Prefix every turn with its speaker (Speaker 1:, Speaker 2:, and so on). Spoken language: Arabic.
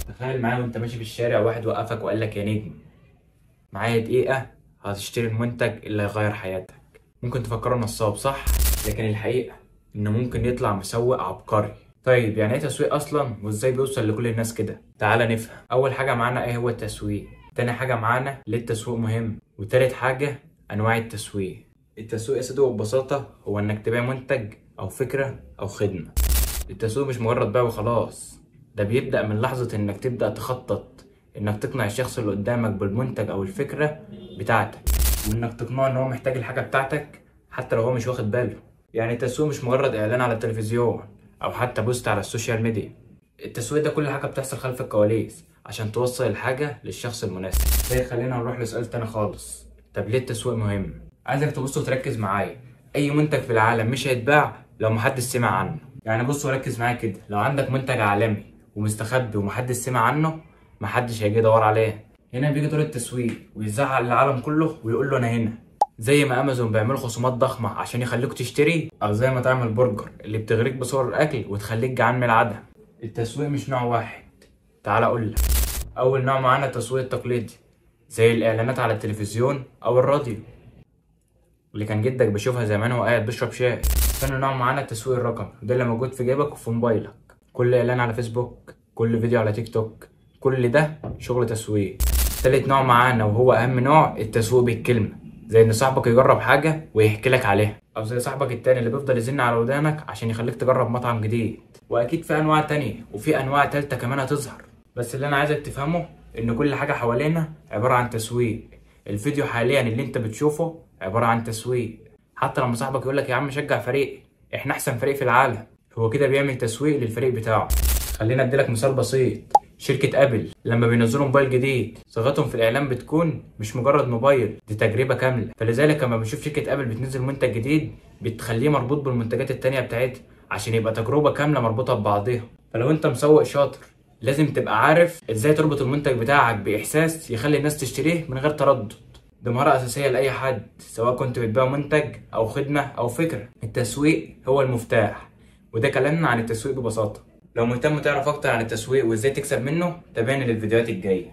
Speaker 1: تخيل معايا وانت ماشي في الشارع واحد وقفك وقال لك يا نجم، معايا دقيقة هتشتري المنتج اللي هيغير حياتك. ممكن تفكره نصاب صح؟ لكن الحقيقة انه ممكن يطلع مسوق عبقري. طيب يعني ايه تسويق اصلا وازاي بيوصل لكل الناس كده؟ تعالى نفهم. اول حاجة معانا ايه هو التسويق، تاني حاجة معانا ليه التسويق مهم، وتالت حاجة انواع التسويق. التسويق يا سيدي ببساطة هو انك تبيع منتج او فكرة او خدمة. التسويق مش مجرد بيع وخلاص، ده بيبدأ من لحظة انك تبدأ تخطط انك تقنع الشخص اللي قدامك بالمنتج او الفكرة بتاعتك، وانك تقنعه ان هو محتاج الحاجة بتاعتك حتى لو هو مش واخد باله. يعني التسويق مش مجرد اعلان على التلفزيون او حتى بوست على السوشيال ميديا. التسويق ده كل حاجة بتحصل خلف الكواليس عشان توصل الحاجة للشخص المناسب. ده خلينا نروح لسؤال تاني خالص، طب ليه التسويق مهم؟ عايزك تبص وتركز معايا. اي منتج في العالم مش هيتباع لو محدش سمع عنه. يعني بص وركز معايا كده، لو عندك منتج عالمي ومستخبي ومحدش سمع عنه محدش هيجي يدور عليه. هنا بيجي دور التسويق ويزعل العالم كله ويقول له انا هنا. زي ما امازون بيعملوا خصومات ضخمه عشان يخليك تشتري، او زي ما تعمل برجر اللي بتغريك بصور الاكل وتخليك جعان من العدم. التسويق مش نوع واحد، تعال اقول لك. اول نوع معانا التسويق التقليدي، زي الاعلانات على التلفزيون او الراديو اللي كان جدك بيشوفها زمان وهو قاعد بيشرب شاي. تاني نوع معانا التسويق الرقمي، وده اللي موجود في جيبك وفي موبايلك. كل اعلان على فيسبوك، كل فيديو على تيك توك، كل ده شغل تسويق. تالت نوع معانا وهو اهم نوع، التسويق بالكلمه، زي ان صاحبك يجرب حاجه ويحكي لك عليها، او زي صاحبك التاني اللي بيفضل يزن على ودانك عشان يخليك تجرب مطعم جديد. واكيد في انواع تانية وفي انواع تالتة كمان هتظهر، بس اللي انا عايزك تفهمه ان كل حاجه حوالينا عباره عن تسويق. الفيديو حاليا اللي انت بتشوفه عباره عن تسويق. حتى لما صاحبك يقول لك يا عم شجع فريق، احنا احسن فريق في العالم، هو كده بيعمل تسويق للفريق بتاعه. خلينا اديلك مثال بسيط. شركة ابل لما بينزلوا موبايل جديد صيغتهم في الاعلان بتكون مش مجرد موبايل، دي تجربة كاملة. فلذلك لما بنشوف شركة ابل بتنزل منتج جديد بتخليه مربوط بالمنتجات التانية بتاعتها عشان يبقى تجربة كاملة مربوطة ببعضها. فلو انت مسوق شاطر لازم تبقى عارف ازاي تربط المنتج بتاعك باحساس يخلي الناس تشتريه من غير تردد. دي مهارة أساسية لأي حد، سواء كنت بتبيع منتج أو خدمة أو فكرة. التسويق هو المفتاح، وده كلامنا عن التسويق ببساطة. لو مهتم تعرف أكتر عن التسويق وإزاي تكسب منه تابعني للفيديوهات الجاية.